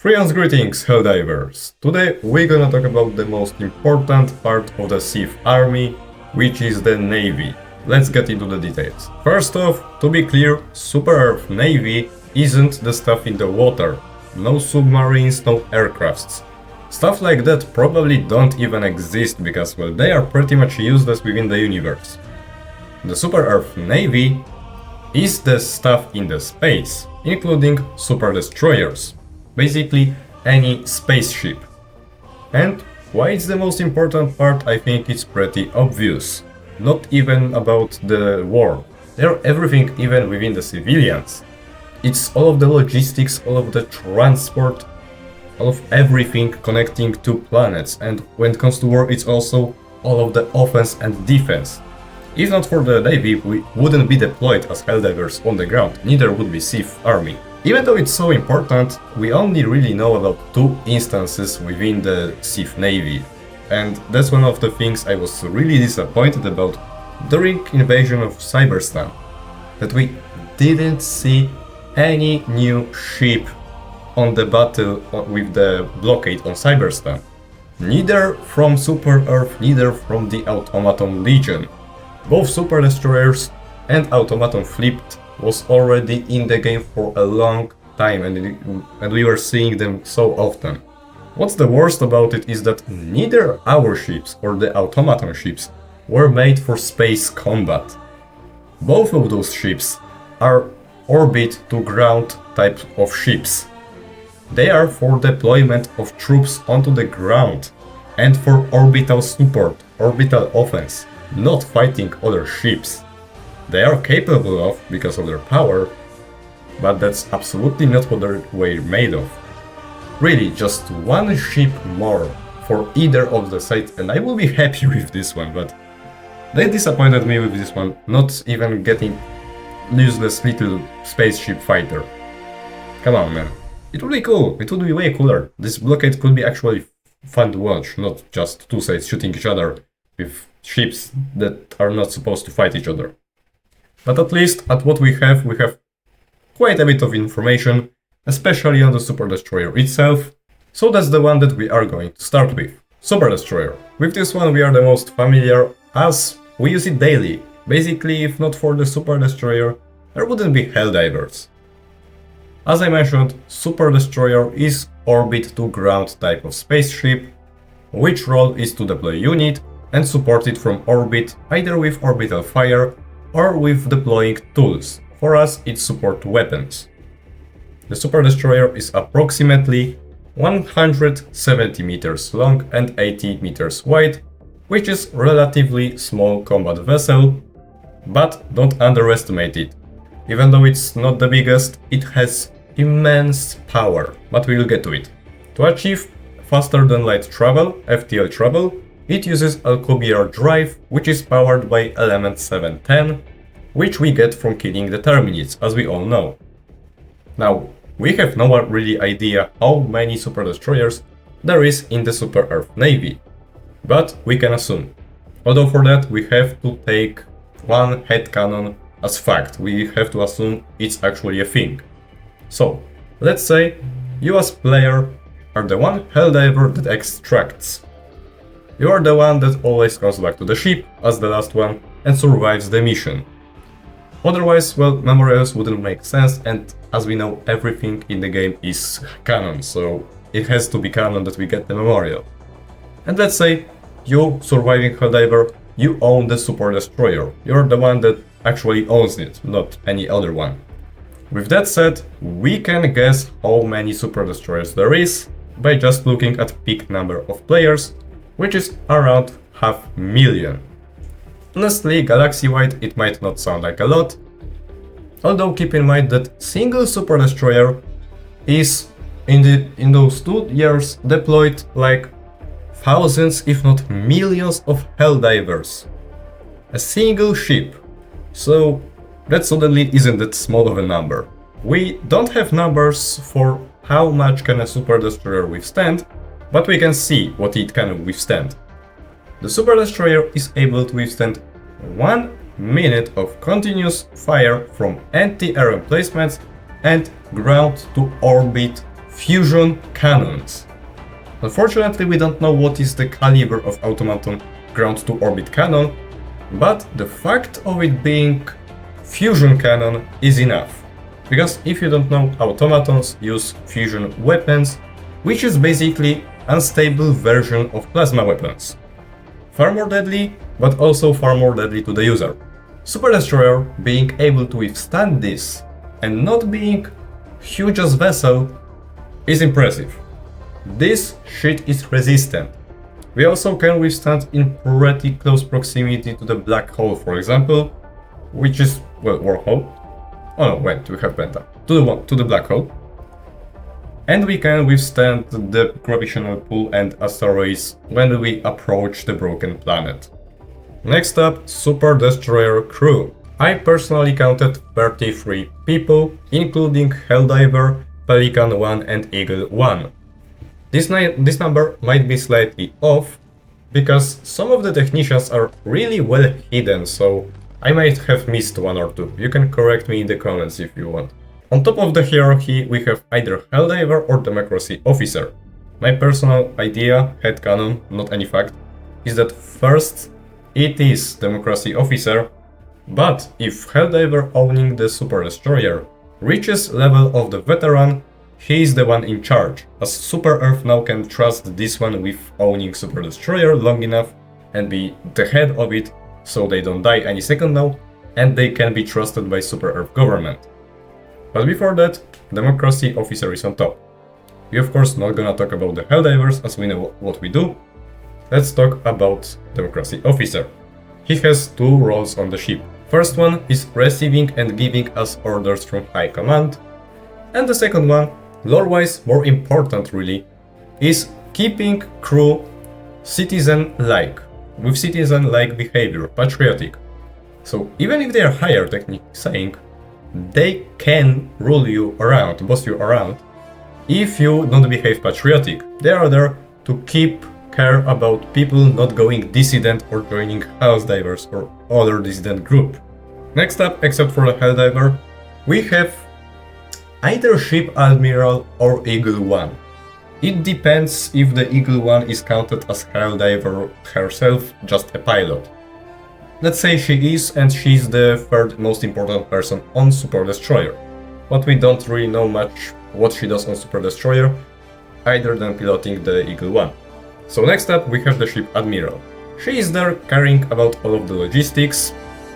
Friends, greetings, Helldivers! Today we're gonna talk about the most important part of the SEAF army, which is the Navy. Let's get into the details. First off, to be clear, SEAF Navy isn't the stuff in the water. No submarines, no aircrafts. Stuff like that probably don't even exist because, well, they are pretty much useless within the universe. The SEAF Navy is the stuff in the space, including super destroyers. Basically any spaceship. And why it's the most important part, I think it's pretty obvious. Not even about the war. They're everything even within the civilians. It's all of the logistics, all of the transport, all of everything connecting two planets. And when it comes to war, it's also all of the offense and defense. If not for the Navy, we wouldn't be deployed as Helldivers on the ground, neither would be SEAF army. Even though it's so important, we only really know about two instances within the SEAF Navy. And that's one of the things I was really disappointed about during invasion of Cyberstan. That we didn't see any new ship on the battle with the blockade on Cyberstan. Neither from Super Earth, neither from the Automaton Legion. Both super destroyers and Automaton fleet was already in the game for a long time and we were seeing them so often. What's the worst about it is that neither our ships or the Automaton ships were made for space combat. Both of those ships are orbit to ground type of ships. They are for deployment of troops onto the ground and for orbital support, orbital offense, not fighting other ships. They are capable of because of their power, but that's absolutely not what they were made of. Really, just one ship more for either of the sides and I will be happy with this one, but they disappointed me with this one, not even getting useless little spaceship fighter. Come on, man. It would be cool, it would be way cooler. This blockade could be actually fun to watch, not just two sides shooting each other with ships that are not supposed to fight each other. But at least at what we have quite a bit of information, especially on the Super Destroyer itself. So that's the one that we are going to start with. Super Destroyer. With this one we are the most familiar as we use it daily. Basically, if not for the Super Destroyer, there wouldn't be Helldivers. As I mentioned, Super Destroyer is orbit to ground type of spaceship, which role is to deploy unit and support it from orbit, either with orbital fire or with deploying tools. For us, it's support weapons. The Super Destroyer is approximately 170 meters long and 80 meters wide, which is relatively small combat vessel, but don't underestimate it. Even though it's not the biggest, it has immense power, but we'll get to it. To achieve faster than light travel, FTL travel, it uses Alcubierre drive, which is powered by element 710, which we get from killing the Terminids, as we all know. Now, we have no really idea how many super destroyers there is in the Super Earth Navy, but we can assume. Although for that we have to take one headcanon as fact, we have to assume it's actually a thing. So, let's say you as player are the one Helldiver that extracts. You are the one that always comes back to the ship as the last one and survives the mission. Otherwise, well, memorials wouldn't make sense, and as we know, everything in the game is canon, so it has to be canon that we get the memorial. And let's say you, surviving Helldiver, you own the Super Destroyer. You're the one that actually owns it, not any other one. With that said, we can guess how many Super Destroyers there is by just looking at peak number of players, which is around 500,000. Honestly, galaxy-wide it might not sound like a lot, although keep in mind that single Super Destroyer is in those 2 years deployed like thousands if not millions of Helldivers. A single ship. So that suddenly isn't that small of a number. We don't have numbers for how much can a Super Destroyer withstand, but we can see what it can withstand. The Super Destroyer is able to withstand 1 minute of continuous fire from anti-air emplacements and ground to orbit fusion cannons. Unfortunately, we don't know what is the caliber of automaton ground-to-orbit cannon, but the fact of it being fusion cannon is enough. Because if you don't know, automatons use fusion weapons, which is basically unstable version of plasma weapons. Far more deadly, but also far more deadly to the user. Super Destroyer being able to withstand this and not being huge as vessel is impressive. This shit is resistant. We also can withstand in pretty close proximity to the black hole, for example, which is, well, wormhole. Oh no, wait, we have penta. To the black hole. And we can withstand the gravitational pull and asteroids when we approach the broken planet. Next up, Super Destroyer crew. I personally counted 33 people, including Helldiver, Pelican 1 and Eagle 1. This number might be slightly off, because some of the technicians are really well hidden, so I might have missed one or two. You can correct me in the comments if you want. On top of the hierarchy, we have either Helldiver or Democracy Officer. My personal idea, headcanon, not any fact, is that first it is Democracy Officer, but if Helldiver owning the Super Destroyer reaches level of the Veteran, he is the one in charge, as Super Earth now can trust this one with owning Super Destroyer long enough and be the head of it, so they don't die any second now, and they can be trusted by Super Earth government. But before that, Democracy Officer is on top. We're of course not gonna talk about the Helldivers, as we know what we do. Let's talk about Democracy Officer. He has two roles on the ship. First one is receiving and giving us orders from High Command, and the second one, lore-wise more important really, is keeping crew citizen-like, with citizen-like behavior, patriotic. So even if they are higher, technically saying, they can rule you around, boss you around, if you don't behave patriotic. They are there to keep care about people not going dissident or joining Helldivers or other dissident group. Next up, except for the Helldiver, we have either Ship Admiral or Eagle 1. It depends if the Eagle 1 is counted as Helldiver herself, just a pilot. Let's say she is, and she's the third most important person on Super Destroyer. But we don't really know much what she does on Super Destroyer, either than piloting the Eagle 1. So next up we have the Ship Admiral. She is there caring about all of the logistics,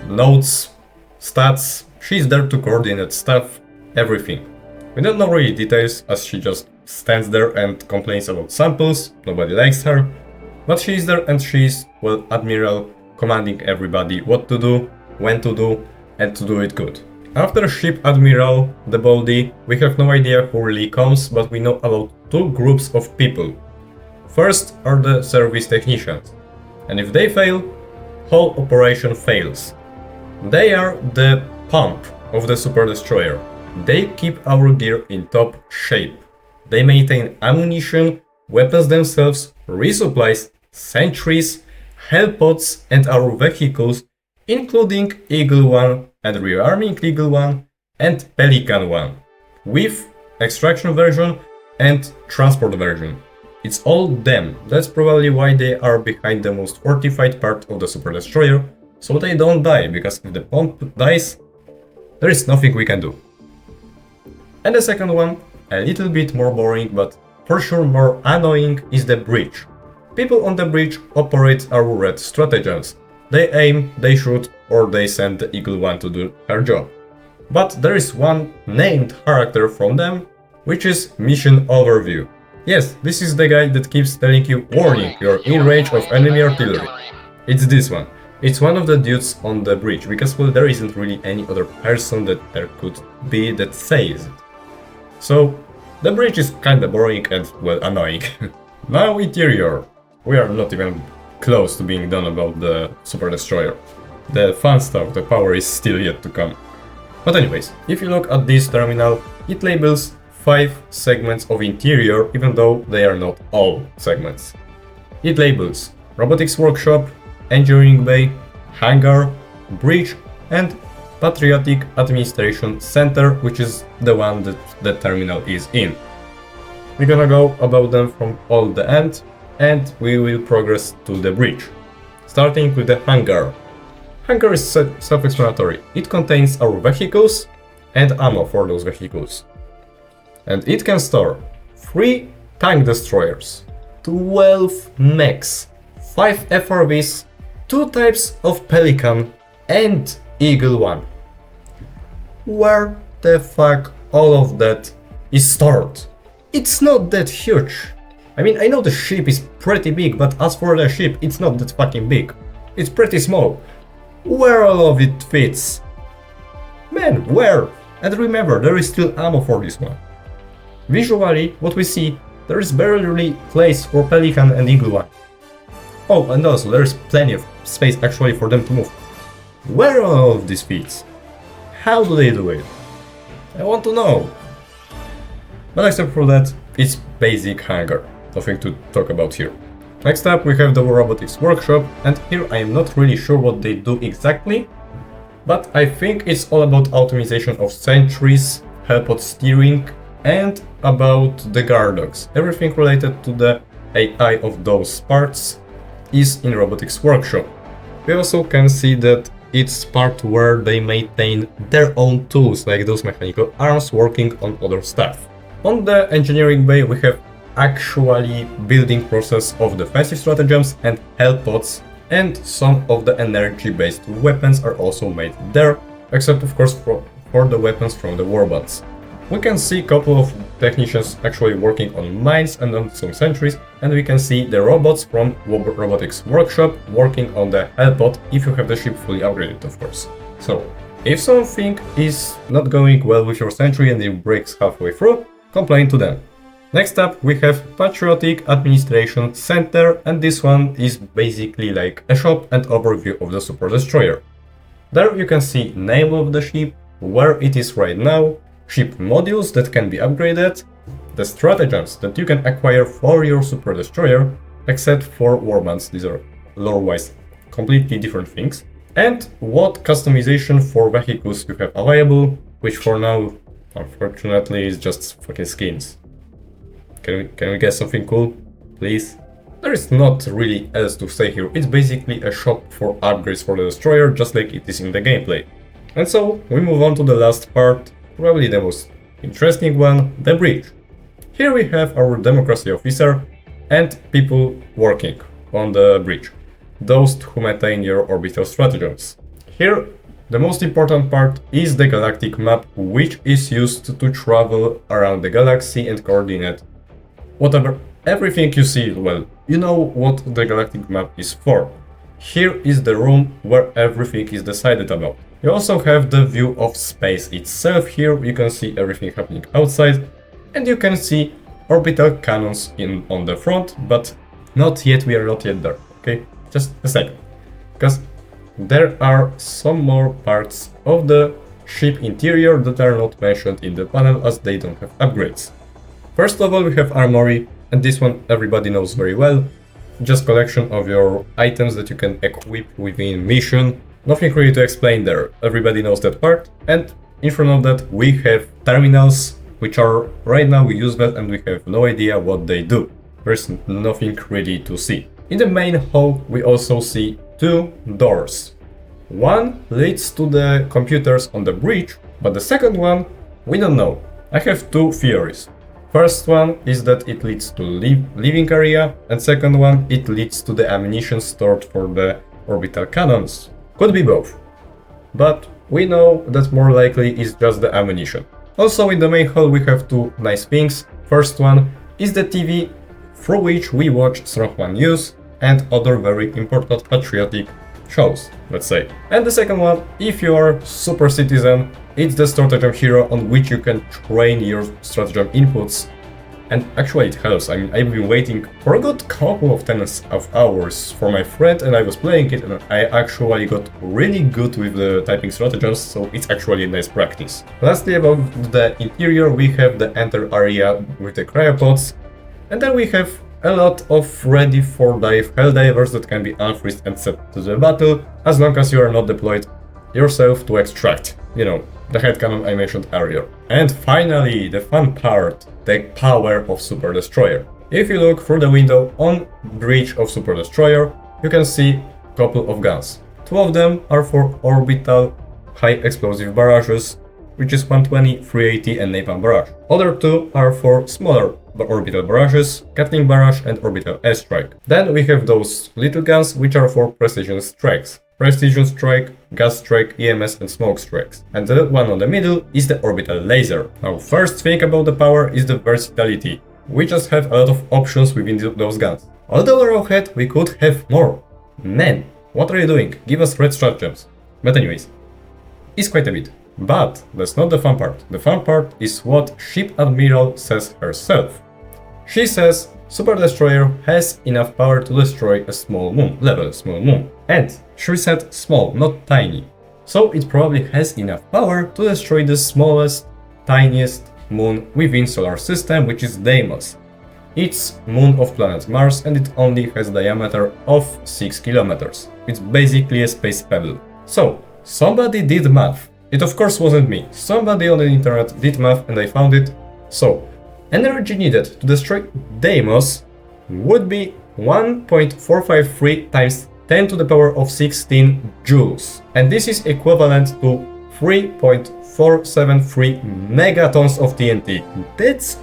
notes, stats, she's there to coordinate stuff, everything. We don't know really details, as she just stands there and complains about samples, nobody likes her, but she is there and she's, well, Admiral, commanding everybody what to do, when to do, and to do it good. After Ship Admiral, the Baldy, we have no idea who really comes, but we know about two groups of people. First are the service technicians, and if they fail, whole operation fails. They are the pump of the Super Destroyer. They keep our gear in top shape. They maintain ammunition, weapons themselves, resupplies, sentries, hellpods and our vehicles, including Eagle 1 and rearming Eagle 1 and Pelican 1, with extraction version and transport version. It's all them. That's probably why they are behind the most fortified part of the Super Destroyer, so they don't die, because if the pump dies, there is nothing we can do. And the second one, a little bit more boring, but for sure more annoying, is the bridge. People on the bridge operate our red stratagems. They aim, they shoot, or they send the Eagle 1 to do her job. But there is one named character from them, which is Mission Overview. Yes, this is the guy that keeps telling you, warning, you're in range of enemy artillery. It's this one. It's one of the dudes on the bridge, because, well, there isn't really any other person that there could be that says it. So, the bridge is kinda boring and, well, annoying. Now interior. We are not even close to being done about the Super Destroyer. The fun stuff, the power is still yet to come. But anyways, if you look at this terminal, it labels 5 segments of interior, even though they are not all segments. It labels Robotics Workshop, Engineering Bay, Hangar, Bridge, and Patriotic Administration Center, which is the one that the terminal is in. we're gonna go about them from all the end, and we will progress to the bridge. Starting with the hangar. Hangar is self-explanatory. It contains our vehicles and ammo for those vehicles. And it can store 3 tank destroyers, 12 mechs, 5 FRVs, 2 types of Pelican, and Eagle 1. Where the fuck all of that is stored? It's not that huge. I mean, I know the ship is pretty big, but as for the ship, it's not that fucking big. It's pretty small. Where all of it fits? Man, where? And remember, there is still ammo for this one. Visually, what we see, there is barely place for Pelican and Eagle 1. Oh, and also, there is plenty of space actually for them to move. Where are all of these fits? How do they do it? I want to know. But except for that, it's basic hangar. Nothing to talk about here. Next up, we have the robotics workshop, and here I am not really sure what they do exactly, but I think it's all about optimization of sentries, helipod steering, and about the guard dogs. Everything related to the AI of those parts is in robotics workshop. We also can see that it's part where they maintain their own tools, like those mechanical arms working on other stuff. On the engineering bay, we have actually building process of defensive stratagems and helipods, and some of the energy-based weapons are also made there, except of course for the weapons from the warbots. We can see a couple of technicians actually working on mines and on some sentries, and we can see the robots from robotics workshop working on the helipod if you have the ship fully upgraded, of course. So, if something is not going well with your sentry and it breaks halfway through, complain to them. Next up, we have Patriotic Administration Center, and this one is basically like a shop and overview of the Super Destroyer. There you can see name of the ship, where it is right now, ship modules that can be upgraded, the stratagems that you can acquire for your Super Destroyer, except for warbands, these are lore-wise completely different things, and what customization for vehicles you have available, which for now, unfortunately, is just fucking skins. Can we get something cool, please? There is not really else to say here, it's basically a shop for upgrades for the Destroyer, just like it is in the gameplay. And so, we move on to the last part, probably the most interesting one, the bridge. Here we have our democracy officer and people working on the bridge, those who maintain your orbital stratagems. Here, the most important part is the galactic map, which is used to travel around the galaxy and coordinate whatever, everything you see. Well, you know what the galactic map is for. Here is the room where everything is decided about. You also have the view of space itself. Here you can see everything happening outside, and you can see orbital cannons on the front, but not yet, we are not yet there, okay? Just a second, because there are some more parts of the ship interior that are not mentioned in the panel as they don't have upgrades. First of all, we have armory, and this one everybody knows very well. Just collection of your items that you can equip within mission. Nothing really to explain there, everybody knows that part. And in front of that we have terminals, which are, right now we use that and we have no idea what they do. There's nothing really to see. In the main hall we also see 2 doors. One leads to the computers on the bridge, but the second one, we don't know. I have 2 theories. First one is that it leads to living area, and second one, it leads to the ammunition stored for the orbital cannons. Could be both, but we know that more likely is just the ammunition. Also in the main hall we have 2 nice things. First one is the TV through which we watch Strongman News and other very important patriotic shows, let's say. And the second one, if you are super citizen, it's the stratagem hero on which you can train your stratagem inputs. And actually it helps. I mean, I've been waiting for a good couple of tens of hours for my friend, and I was playing it and I actually got really good with the typing stratagems, so it's actually a nice practice. Lastly, about the interior, we have the enter area with the cryopods, and then we have a lot of ready for dive Helldivers that can be unfreezed and set to the battle, as long as you are not deployed yourself to extract. You know, the headcannon I mentioned earlier. And finally, the fun part. the power of Super Destroyer. If you look through the window on bridge of Super Destroyer, you can see a couple of guns. Two of them are for orbital high explosive barrages, which is 120, 380 and napalm barrage. Other two are for smaller orbital barrages, Gatling barrage and orbital airstrike. Then we have those little guns which are for precision strikes. Precision strike, gas strike, EMS and smoke strikes. And the one on the middle is the orbital laser. Now first thing about the power is the versatility. We just have a lot of options within those guns. Although Arrowhead we could have more. Man, what are you doing? Give us red stratagems. But anyways, it's quite a bit. But that's not the fun part. The fun part is what Ship Admiral says herself. She says Super Destroyer has enough power to destroy a small moon, small moon. And she said small, not tiny. So it probably has enough power to destroy the smallest, tiniest moon within solar system, which is Deimos. It's moon of planet Mars and it only has a diameter of 6 kilometers. It's basically a space pebble. So, somebody did math. It of course wasn't me. Somebody on the internet did math and I found it. So, energy needed to destroy Deimos would be 1.453 times 10 to the power of 16 joules. And this is equivalent to 3.473 megatons of TNT. That's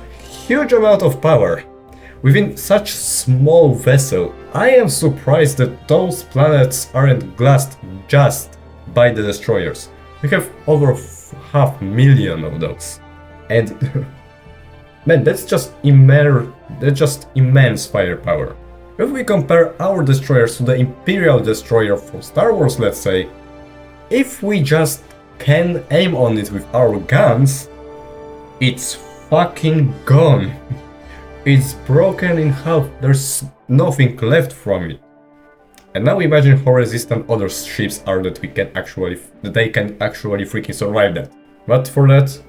huge amount of power within such small vessel. I am surprised that those planets aren't glassed just by the destroyers. We have over 500,000 of those. And man, that's just immense firepower. If we compare our destroyers to the Imperial destroyer for Star Wars, let's say, if we just can aim on it with our guns, it's fucking gone. It's broken in half, there's nothing left from it. And now imagine how resistant other ships are that they can actually freaking survive that. But for that,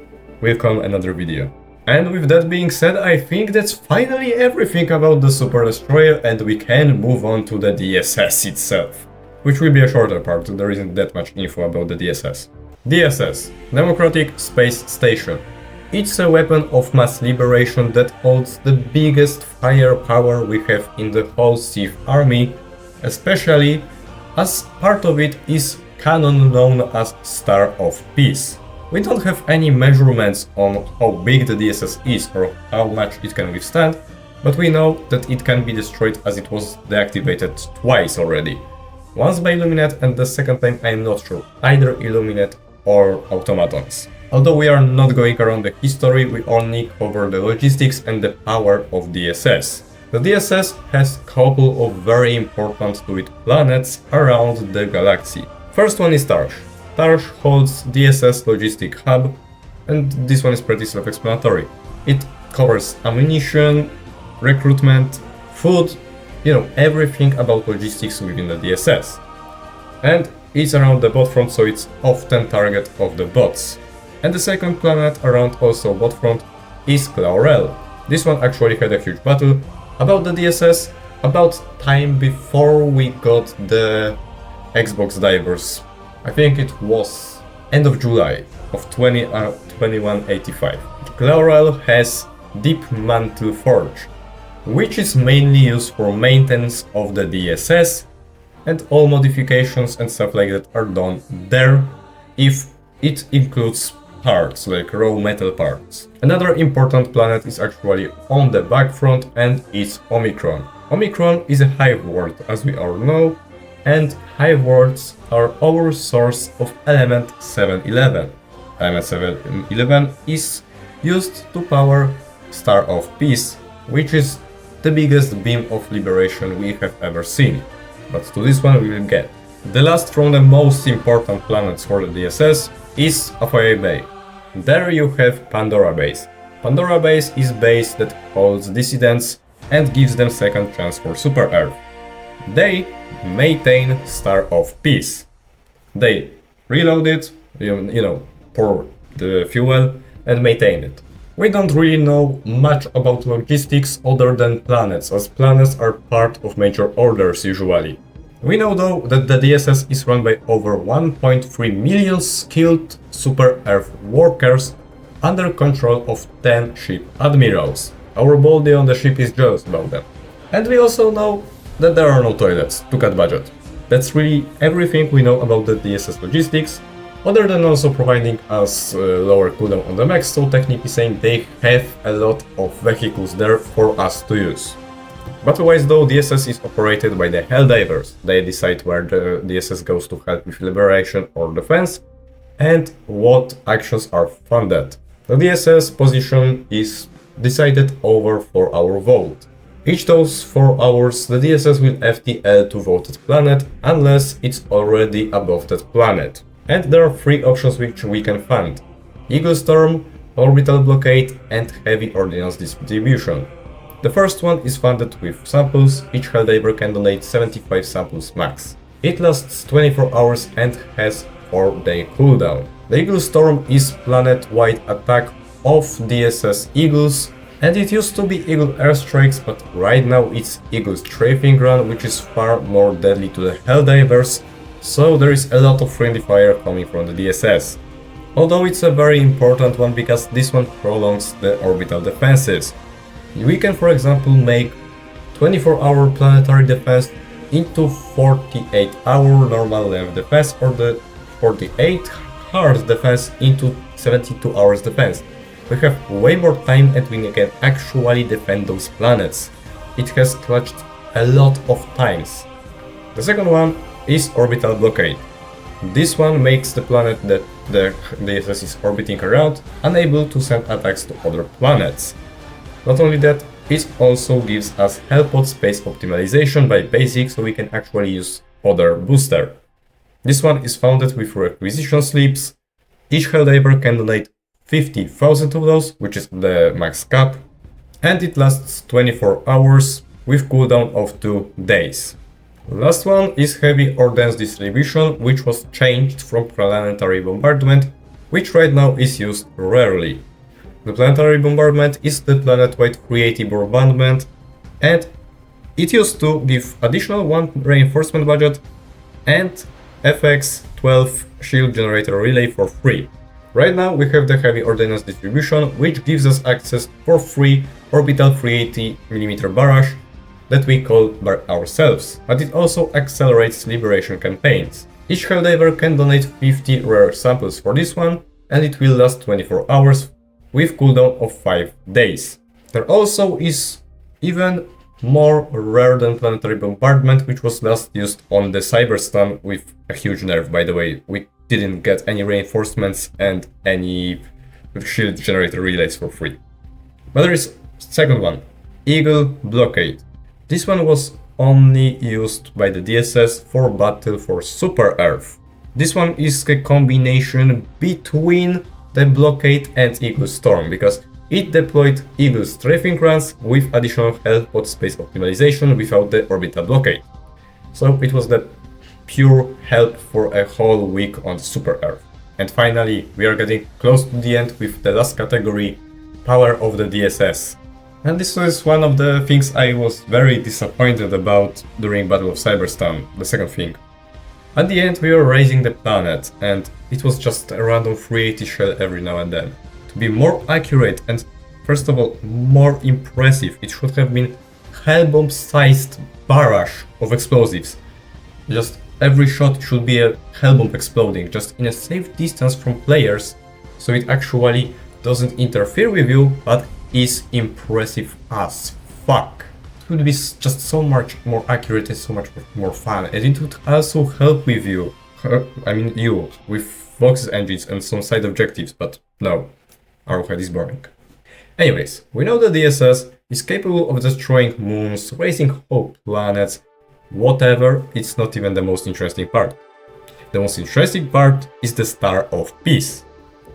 we'll come another video. And with that being said, I think that's finally everything about the Super Destroyer and we can move on to the DSS itself. Which will be a shorter part, there isn't that much info about the DSS. DSS, Democratic Space Station. It's a weapon of mass liberation that holds the biggest firepower we have in the whole SEAF army, especially as part of it is cannon known as Star of Peace. We don't have any measurements on how big the DSS is or how much it can withstand, but we know that it can be destroyed as it was deactivated twice already. Once by Illuminate and the second time I'm not sure, either Illuminate or automatons. Although we are not going around the history, we only cover the logistics and the power of DSS. The DSS has a couple of very important to it planets around the galaxy. First one is Tarsh. Tarsh holds DSS logistic hub, and this one is pretty self-explanatory. It covers ammunition, recruitment, food, everything about logistics within the DSS. And it's around the bot front, so it's often target of the bots. And the second planet around also bot front is Claurel. This one actually had a huge battle about the DSS, about time before we got the Xbox divers. I think it was end of July of 2185. Claurel has Deep Mantle Forge, which is mainly used for maintenance of the DSS, and all modifications and stuff like that are done there, if it includes parts, like raw metal parts. Another important planet is actually on the back front, and it's Omicron. Omicron is a hive world, as we all know, and hive worlds are our source of element 711. Element 711 is used to power Star of Peace, which is the biggest beam of liberation we have ever seen. But to this one we will get. The last from the most important planets for the DSS is Afoi Bay. There you have Pandora Base. Pandora Base is base that holds dissidents and gives them second chance for Super Earth. They maintain Star of Peace. They reload it, pour the fuel and maintain it. We don't really know much about logistics other than planets, as planets are part of major orders usually. We know though that the DSS is run by over 1.3 million skilled Super Earth workers under control of 10 ship admirals. Our body on the ship is jealous about them. And we also know that there are no toilets to cut budget. That's really everything we know about the DSS logistics, other than also providing us lower cooldown on the mechs, so technically saying they have a lot of vehicles there for us to use. Battle-wise though, DSS is operated by the Helldivers. They decide where the DSS goes to help with liberation or defense, and what actions are funded. The DSS position is decided over 4 hour vote. Each those 4 hours, the DSS will FTL to voted planet, unless it's already above that planet. And there are 3 options which we can fund: Eagle Storm, Orbital Blockade, and Heavy Ordnance Distribution. The first one is funded with samples. Each Helldiver can donate 75 samples max. It lasts 24 hours and has 4-day cooldown. The Eagle Storm is planet-wide attack of DSS Eagles, and it used to be Eagle Airstrikes, but right now it's Eagle Strafing Run, which is far more deadly to the Helldivers, so there is a lot of friendly fire coming from the DSS. Although it's a very important one because this one prolongs the orbital defenses. We can, for example, make 24-hour planetary defense into 48-hour normal length defense, or the 48 hard defense into 72 hours defense. We have way more time and we can actually defend those planets. It has clutched a lot of times. The second one is Orbital Blockade. This one makes the planet that the DSS is orbiting around unable to send attacks to other planets. Not only that, it also gives us Hellpod space optimization by basic, so we can actually use other booster. This one is founded with requisition slips. Each Helldiver can donate 50,000 of those, which is the max cap, and it lasts 24 hours with cooldown of 2 days. Last one is Heavy Ordnance Distribution, which was changed from Planetary Bombardment, which right now is used rarely. The Planetary Bombardment is the planet-wide 380 bombardment, and it used to give additional 1 reinforcement budget and FX 12 shield generator relay for free. Right now we have the Heavy Ordnance Distribution, which gives us access for free orbital 380mm barrage that we call by ourselves, but it also accelerates liberation campaigns. Each Helldiver can donate 50 rare samples for this one, and it will last 24 hours with cooldown of 5 days. There also is even more rare than Planetary Bombardment, which was last used on the Cyberstun with a huge nerf, by the way. We didn't get any reinforcements and any shield generator relays for free. But there is second one, Eagle Blockade. This one was only used by the DSS for battle for Super Earth. This one is a combination between the Blockade and Eagle Storm, because it deployed Eagle Strafing Runs with additional Hellpod space optimization without the orbital blockade. So it was the pure help for a whole week on Super Earth. And finally, we are getting close to the end with the last category, Power of the DSS. And this is one of the things I was very disappointed about during Battle of Cyberstun, the second thing. At the end we were raising the planet, and it was just a random 380 shell every now and then. To be more accurate and, first of all, more impressive, it should have been Hellbomb-sized barrage of explosives. Just every shot should be a Hellbomb exploding, just in a safe distance from players, so it actually doesn't interfere with you, but is impressive as fuck. It would be just so much more accurate and so much more fun, and it would also help with you, with Vox's engines and some side objectives, but no, Arrowhead is boring. Anyways, we know that DSS is capable of destroying moons, raising whole planets, whatever. It's not even the most interesting part. The most interesting part is the Star of Peace.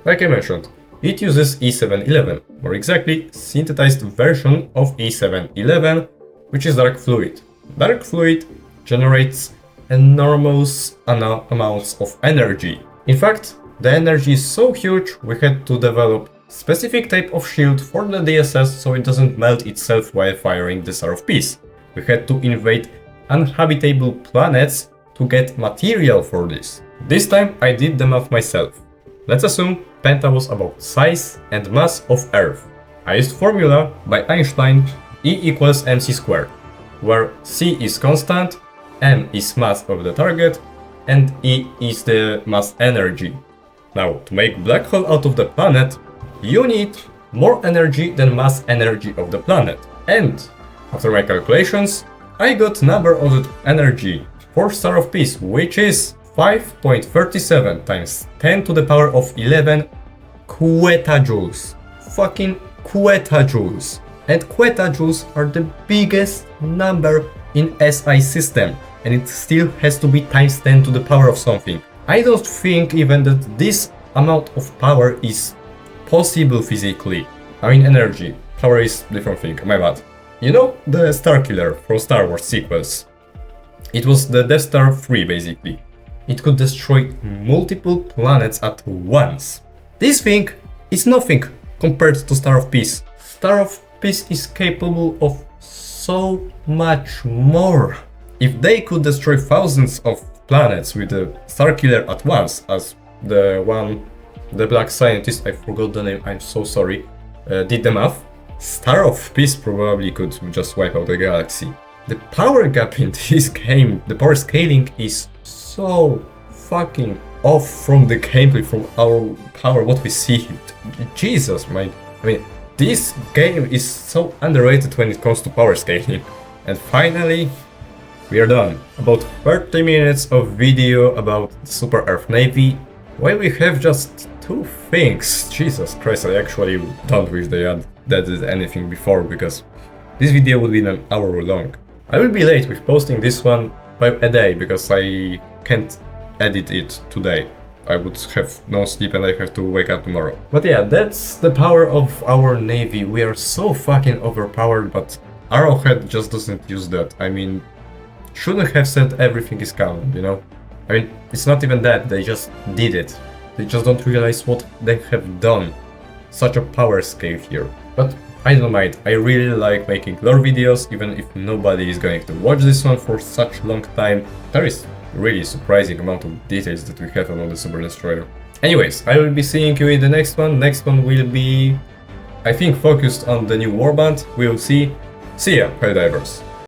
Like I mentioned, it uses E711, more exactly, synthesized version of E711, which is Dark Fluid. Dark Fluid generates enormous amounts of energy. In fact, the energy is so huge we had to develop specific type of shield for the DSS so it doesn't melt itself while firing the Star of Peace. We had to invade uninhabitable planets to get material for this. This time I did the math myself. Let's assume penta was about size and mass of Earth. I used formula by Einstein, E equals mc squared, where c is constant, m is mass of the target, and E is the mass energy. Now, to make black hole out of the planet, you need more energy than mass energy of the planet. And after my calculations, I got number of the energy for star of peace, which is 5.37 times 10 to the power of 11 quetajoules. Fucking quetajoules. And quetajoules are the biggest number in SI system, and it still has to be times 10 to the power of something. I don't think even that this amount of power is possible physically. I mean energy. Power is different thing, my bad. You know the Star Killer from Star Wars sequels? It was the Death Star 3 basically. It could destroy multiple planets at once. This thing is nothing compared to Star of Peace. Star of Peace is capable of so much more. If they could destroy thousands of planets with the Star Killer at once, as the black scientist, I forgot the name, I'm so sorry, did the math, Star of Peace probably could just wipe out the galaxy. The power gap in this game, the power scaling is so fucking off from the gameplay, from our power, what we see. Jesus, I mean, this game is so underrated when it comes to power scaling. And finally, we are done. About 30 minutes of video about Super Earth Navy. Why we have just 2 things? Jesus Christ, I actually don't wish they had added anything before, because this video would be an hour long. I will be late with posting this one by a day, because I can't edit it today. I would have no sleep and I have to wake up tomorrow. But yeah, that's the power of our navy. We are so fucking overpowered, but Arrowhead just doesn't use that. I mean, shouldn't have said everything is canon, you know? I mean, it's not even that, they just did it. They just don't realize what they have done. Such a power scale here. But I don't mind, I really like making lore videos, even if nobody is going to watch this one for such long time. There is really surprising amount of details that we have about the Super Destroyer. Anyways, I will be seeing you in the next one. Next one will be, I think, focused on the new warband. We will see. See ya, Helldivers.